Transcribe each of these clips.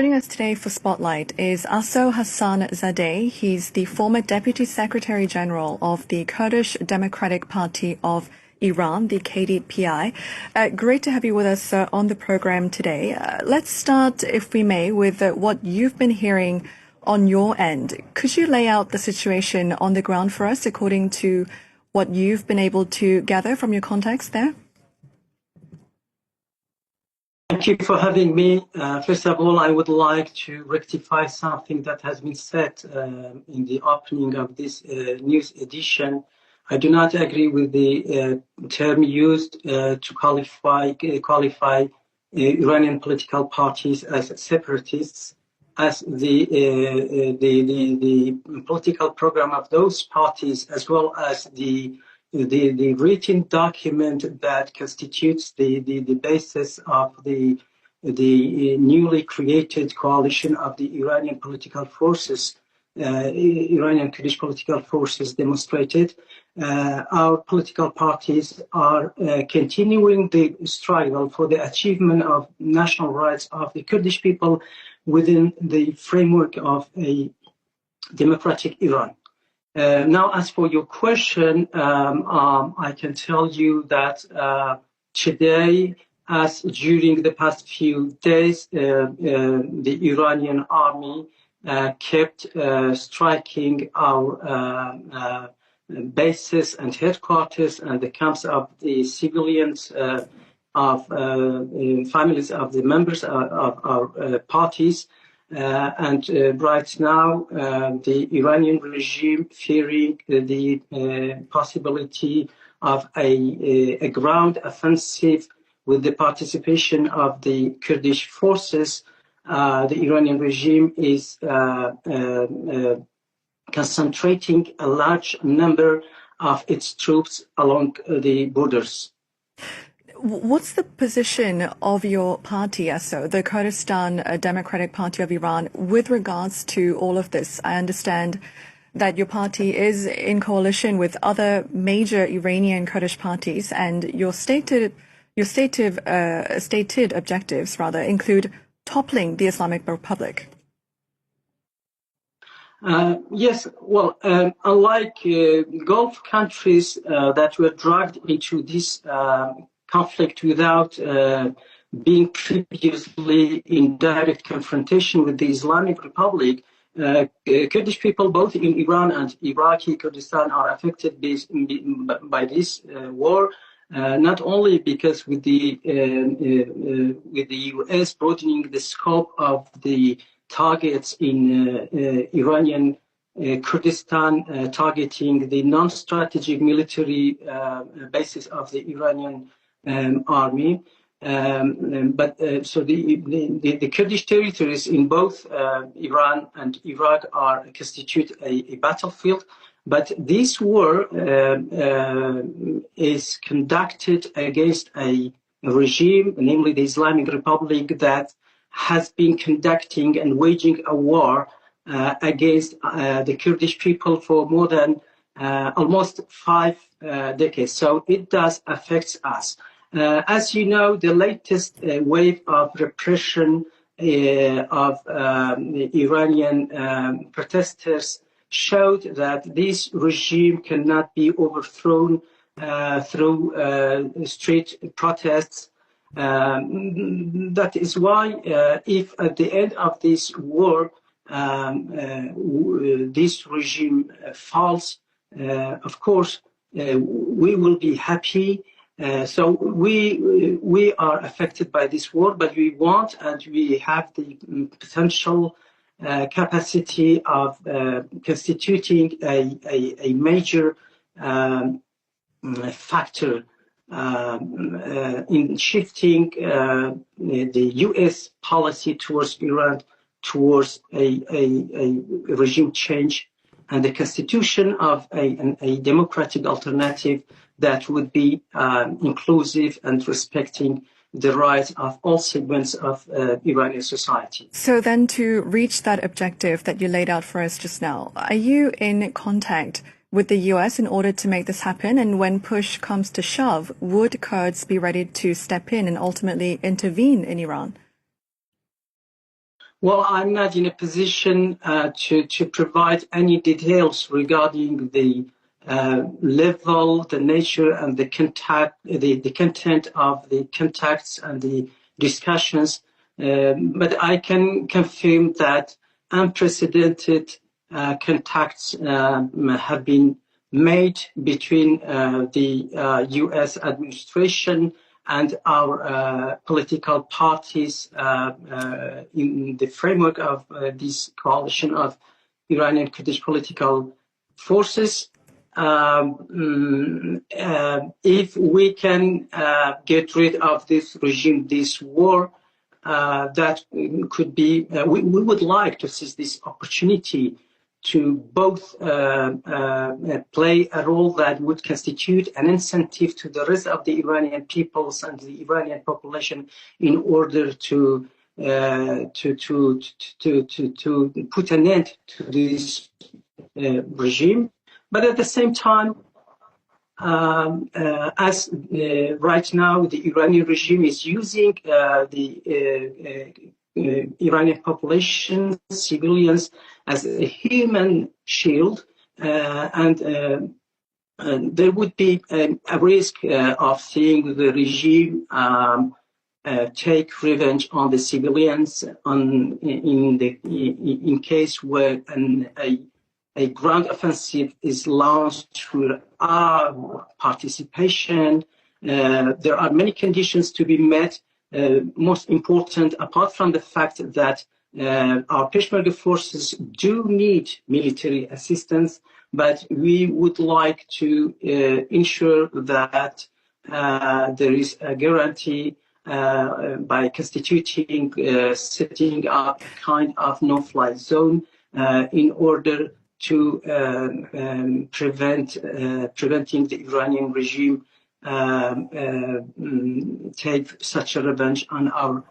Joining us today for Spotlight is Aso Hassanzadeh. He's the former Deputy Secretary General of the Kurdish Democratic Party of Iran, the KDPI. Great to have you with us on the program today. Let's start, if we may, with what you've been hearing on your end. Could you lay out the situation on the ground for us according to what you've been able to gather from your contacts there? Thank you for having me. First of all, I would like to rectify something that has been said in the opening of this news edition. I do not agree with the term used to qualify Iranian political parties as separatists, as the political program of those parties, as well as the written document that constitutes the basis of the newly created coalition of the Iranian political forces, Iranian Kurdish political forces demonstrated. Our political parties are continuing the struggle for the achievement of national rights of the Kurdish people within the framework of a democratic Iran. Now, as for your question, I can tell you that today, as during the past few days, the Iranian army kept striking our bases and headquarters and the camps of the civilians, of families of the members of our parties. And right now, the Iranian regime, fearing the possibility of a ground offensive with the participation of the Kurdish forces, the Iranian regime is concentrating a large number of its troops along the borders. What's the position of your party, Aso, the Kurdistan Democratic Party of Iran, with regards to all of this? I understand that your party is in coalition with other major Iranian Kurdish parties, and your stated objectives include toppling the Islamic Republic. Yes, well, unlike Gulf countries that were dragged into this conflict without being previously in direct confrontation with the Islamic Republic, Kurdish people, both in Iran and Iraqi Kurdistan, are affected by this war. Not only because with the U.S. broadening the scope of the targets in Iranian Kurdistan, targeting the non-strategic military bases of the Iranian army. So the Kurdish territories in both Iran and Iraq constitute a battlefield. But this war is conducted against a regime, namely the Islamic Republic, that has been conducting and waging a war against the Kurdish people for more than almost 5 decades. So it does affect us. As you know, the latest wave of repression of the Iranian protesters showed that this regime cannot be overthrown through street protests. That is why, if at the end of this war, this regime falls, of course, we will be happy. So we are affected by this war, but we want and we have the potential capacity of constituting a major factor in shifting the U.S. policy towards Iran, towards a regime change and the constitution of a democratic alternative that would be inclusive and respecting the rights of all segments of Iranian society. So then, to reach that objective that you laid out for us just now, are you in contact with the U.S. in order to make this happen? And when push comes to shove, would Kurds be ready to step in and ultimately intervene in Iran? Well, I'm not in a position to provide any details regarding the level, the nature, and the content of the contacts and the discussions. But I can confirm that unprecedented contacts have been made between the U.S. administration and our political parties in the framework of this coalition of Iranian Kurdish political forces. If we can get rid of this regime, this war, that could be, we would like to seize this opportunity to both play a role that would constitute an incentive to the rest of the Iranian peoples and the Iranian population in order to put an end to this regime, but at the same time, as right now the Iranian regime is using the Iranian population, civilians, as a human shield, and there would be a risk of seeing the regime take revenge on the civilians in case where a ground offensive is launched through our participation. There are many conditions to be met. Most important, apart from the fact that our Peshmerga forces do need military assistance, but we would like to ensure that there is a guarantee by constituting, setting up a kind of no-fly zone in order to preventing the Iranian regime take such a revenge on our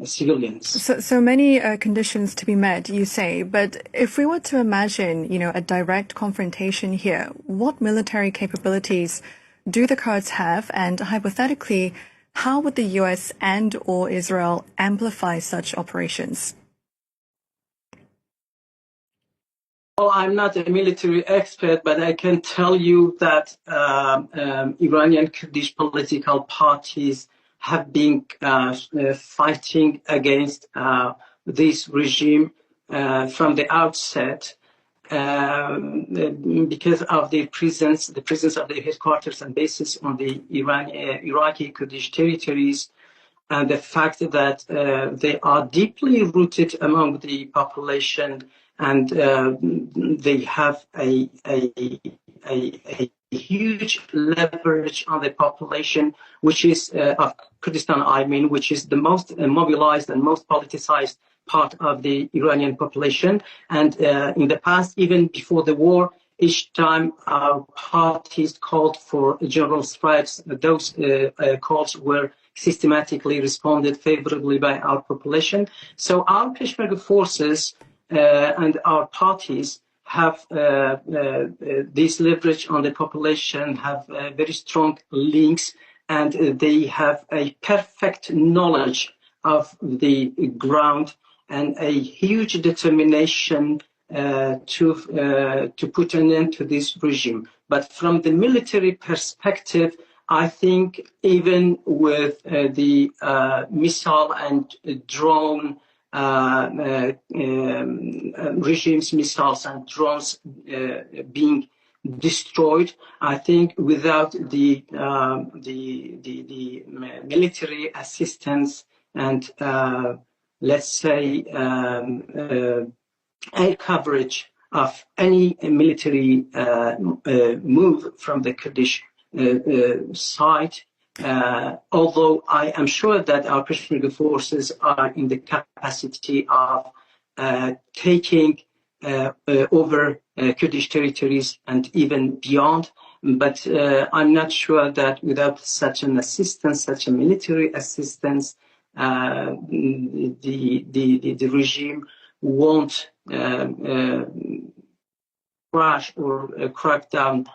civilians. So many conditions to be met, you say, but if we were to imagine, a direct confrontation here, what military capabilities do the Kurds have, and hypothetically, how would the US and or Israel amplify such operations? Well, I'm not a military expert, but I can tell you that Iranian Kurdish political parties have been fighting against this regime from the outset because of the presence of the headquarters and bases on the Iraqi Kurdish territories, and the fact that they are deeply rooted among the population, and they have a huge leverage on the population, which is of Kurdistan, which is the most mobilized and most politicized part of the Iranian population. And in the past, even before the war, each time our parties called for general strikes, those calls were systematically responded favorably by our population. So our Peshmerga forces and our parties have this leverage on the population, have very strong links, and they have a perfect knowledge of the ground and a huge determination to put an end to this regime. But from the military perspective, I think even with the missile and drone regimes, missiles and drones being destroyed, I think without the military assistance and let's say air coverage of any military move from the Kurdish side, although I am sure that our Peshmerga forces are in the capacity of taking over Kurdish territories and even beyond, but I'm not sure that without such an assistance, such a military assistance, the regime won't crash or crack down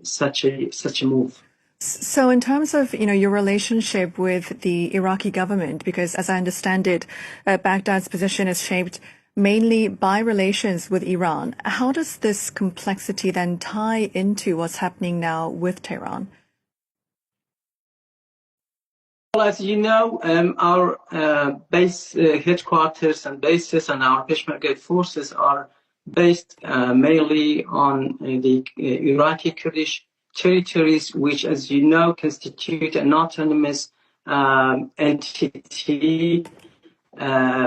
such a move. So in terms of, your relationship with the Iraqi government, because as I understand it, Baghdad's position is shaped mainly by relations with Iran. How does this complexity then tie into what's happening now with Tehran? Well, as you know, our base headquarters and bases and our Peshmerga forces are based mainly on the Iraqi Kurdish territories, which, as you know, constitute an autonomous entity. The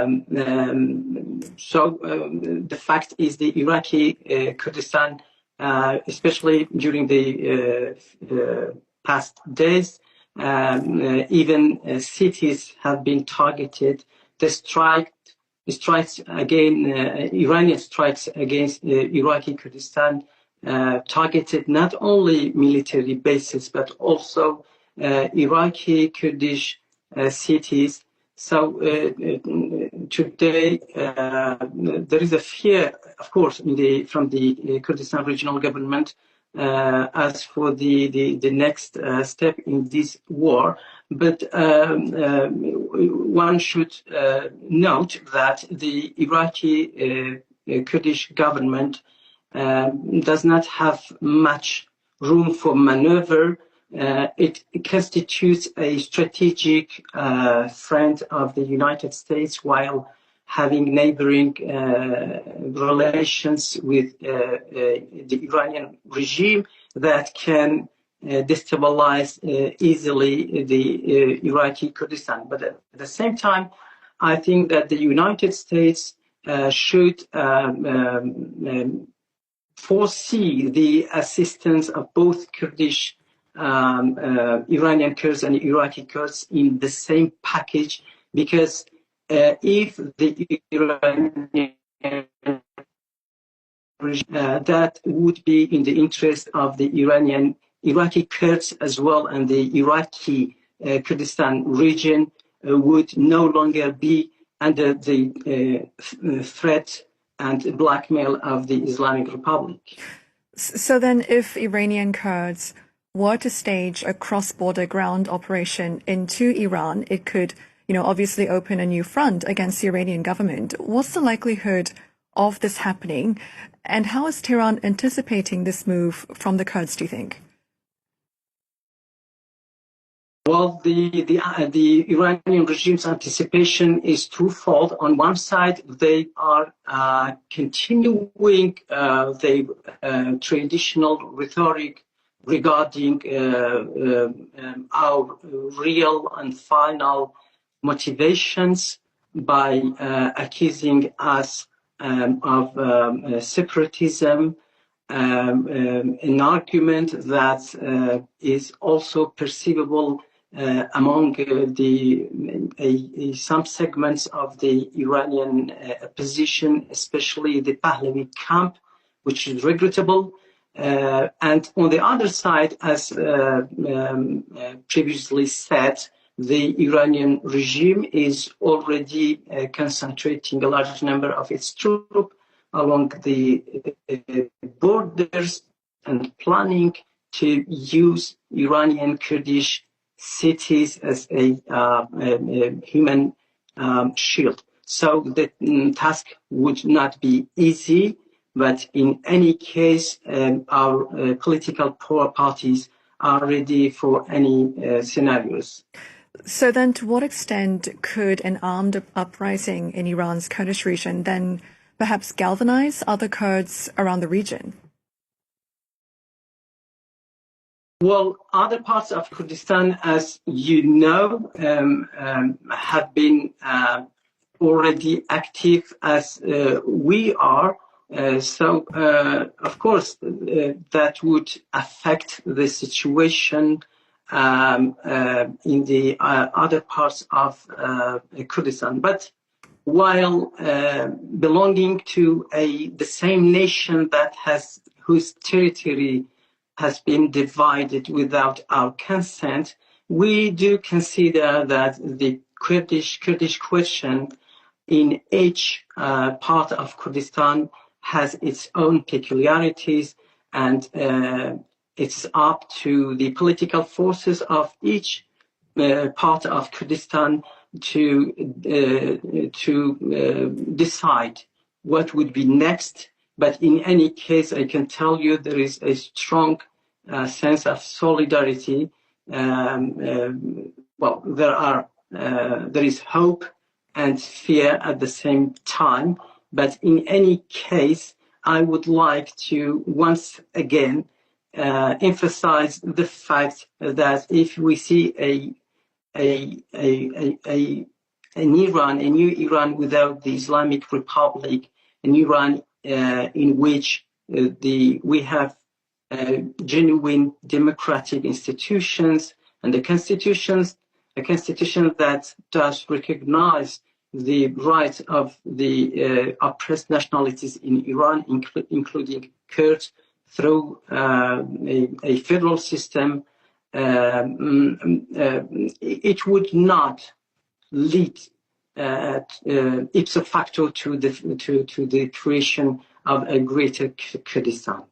fact is the Iraqi Kurdistan, especially during the past days, even cities have been targeted. The strikes again, Iranian strikes against Iraqi Kurdistan targeted not only military bases but also Iraqi Kurdish cities. So today there is a fear, of course, from the Kurdistan regional government as for the next step in this war. But one should note that the Iraqi Kurdish government does not have much room for maneuver. It constitutes a strategic friend of the United States while having neighboring relations with the Iranian regime that can destabilize easily the Iraqi Kurdistan. But at the same time, I think that the United States should foresee the assistance of both Kurdish Iranian Kurds and Iraqi Kurds in the same package, because if the Iranian that would be in the interest of the Iraqi Kurds as well, and the Iraqi Kurdistan region would no longer be under the threat and blackmail of the Islamic Republic. So then if Iranian Kurds were to stage a cross-border ground operation into Iran, it could, obviously open a new front against the Iranian government. What's the likelihood of this happening? And how is Tehran anticipating this move from the Kurds, do you think? Well, the Iranian regime's anticipation is twofold. On one side, they are continuing the traditional rhetoric regarding our real and final motivations by accusing us of separatism, an argument that is also perceivable among some segments of the Iranian opposition, especially the Pahlavi camp, which is regrettable. And on the other side, as previously said, the Iranian regime is already concentrating a large number of its troops along the borders and planning to use Iranian Kurdish cities as a human shield. So the task would not be easy, but in any case, our political parties are ready for any scenarios. So then to what extent could an armed uprising in Iran's Kurdish region then perhaps galvanize other Kurds around the region? Well, other parts of Kurdistan, as you know, have been already active as we are. So, of course, that would affect the situation in the other parts of Kurdistan. But while belonging to the same nation whose territory has been divided without our consent, we do consider that the Kurdish question in each part of Kurdistan has its own peculiarities, and it's up to the political forces of each part of Kurdistan to decide what would be next. But in any case, I can tell you there is a strong sense of solidarity. Well, there is hope and fear at the same time. But in any case, I would like to once again emphasize the fact that if we see an Iran, a new Iran without the Islamic Republic, an Iran in which we have genuine democratic institutions and a constitution that does recognize the rights of the oppressed nationalities in Iran, including Kurds, through a federal system, it would not lead ipso facto to the creation of a greater Kurdistan.